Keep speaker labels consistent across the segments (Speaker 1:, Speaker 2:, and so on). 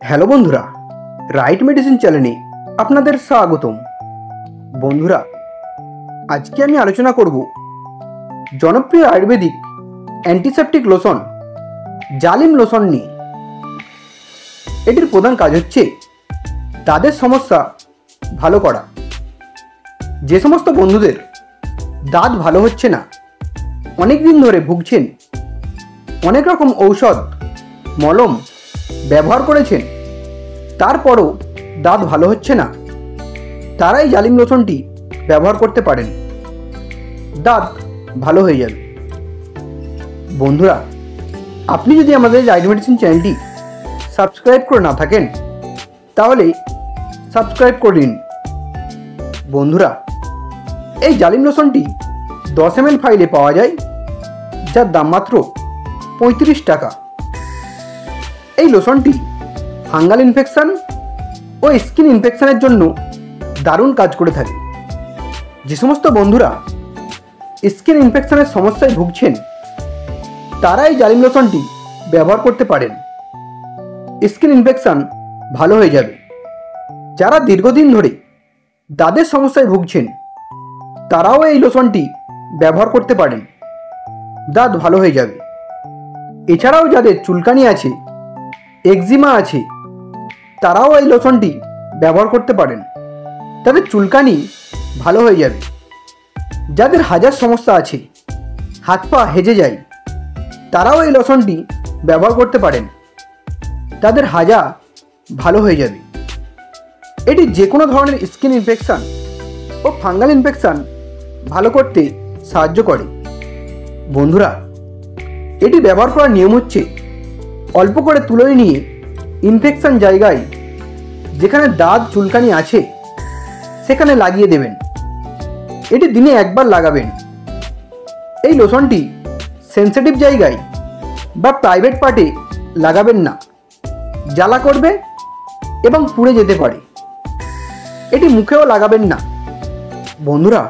Speaker 1: Hello বন্ধুরা, right medicine চ্যানেলে আপনাদের স্বাগতম। বন্ধুরা, আজকে আমি আলোচনা করব জনপ্রিয় আয়ুর্বেদিক অ্যান্টিসেপটিক লোশন জালিম লোশন নিয়ে। এটির প্রধান কাজ হচ্ছে দাঁতের সমস্যা ভালো করা। যে সমস্ত বন্ধুদের দাঁত ভালো হচ্ছে না, অনেক দিন ধরে ভুগছেন, অনেক রকম ঔষধ মলম ব্যবহার করেছেন, তারপরও দাঁত ভালো হচ্ছে না, তারাই জালিম লোশনটি ব্যবহার করতে পারেন। দাঁত ভালো হয়ে যাবে। বন্ধুরা, আপনি যদি আমাদের রাইট মেডিসিন চ্যানেলটি সাবস্ক্রাইব করে না থাকেন তাহলে সাবস্ক্রাইব করে নিন। বন্ধুরা, এই জালিম লোশনটি 10 ml ফাইলে পাওয়া যায়, যার দাম মাত্র 35 টাকা। এই লোশনটি ফাঙ্গাল ইনফেকশন ও স্কিন ইনফেকশনের জন্য দারুণ কাজ করে থাকে। যে সমস্ত বন্ধুরা স্কিন ইনফেকশনের সমস্যায় ভুগছেন তারা এই জালিম লোশনটি ব্যবহার করতে পারেন। স্কিন ইনফেকশন ভালো হয়ে যাবে। যারা দীর্ঘদিন ধরে দাঁতের সমস্যায় ভুগছেন তারাও এই লোশনটি ব্যবহার করতে পারেন। দাঁত ভালো হয়ে যাবে। এছাড়াও যাদের চুলকানি আছে, একজিমা আছে, তারাও এই লোশনটি ব্যবহার করতে পারেন। তাদের চুলকানি ভালো হয়ে যাবে। যাদের হাজার সমস্যা আছে, হাত পা হেজে যায়, তারাও এই লোশনটি ব্যবহার করতে পারেন। তাদের হাজা ভালো হয়ে যাবে। এটি যে কোনো ধরনের স্কিন ইনফেকশন ও ফাঙ্গাল ইনফেকশন ভালো করতে সাহায্য করে। বন্ধুরা, এটি ব্যবহার করার নিয়ম হচ্ছে অল্প করে তুলোই নিয়ে ইনফেকশন জায়গায় যেখানে দাঁত চুলকানি আছে সেখানে লাগিয়ে দেবেন। এটি দিনে একবার লাগাবেন। এই লোশনটি সেন্সিটিভ জায়গায় বা প্রাইভেট পার্টে লাগাবেন না, জ্বালা করবে এবং পুড়ে যেতে পারে। এটি মুখেও লাগাবেন না। বন্ধুরা,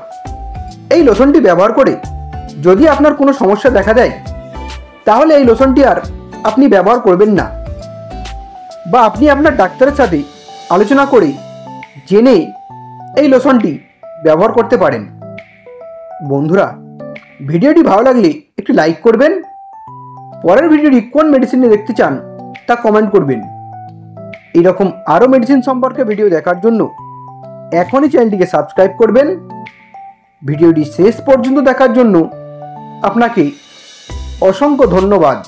Speaker 1: এই লোশনটি ব্যবহার করে যদি আপনার কোনো সমস্যা দেখা দেয় তাহলে এই লোশনটি আর আপনি ব্যবহার করবেন না, বা আপনি আপনার ডাক্তারের সাথে আলোচনা করে জেনে এই লোশনটি ব্যবহার করতে পারেন। বন্ধুরা, ভিডিওটি ভালো লাগলে একটি লাইক করবেন। পরের ভিডিওটি কোন মেডিসিন নিয়ে দেখতে চান তা কমেন্ট করবেন। এরকম আরও মেডিসিন সম্পর্কে ভিডিও দেখার জন্য এখনই চ্যানেলটিকে সাবস্ক্রাইব করবেন। ভিডিওটি শেষ পর্যন্ত দেখার জন্য আপনাকে অসংখ্য ধন্যবাদ।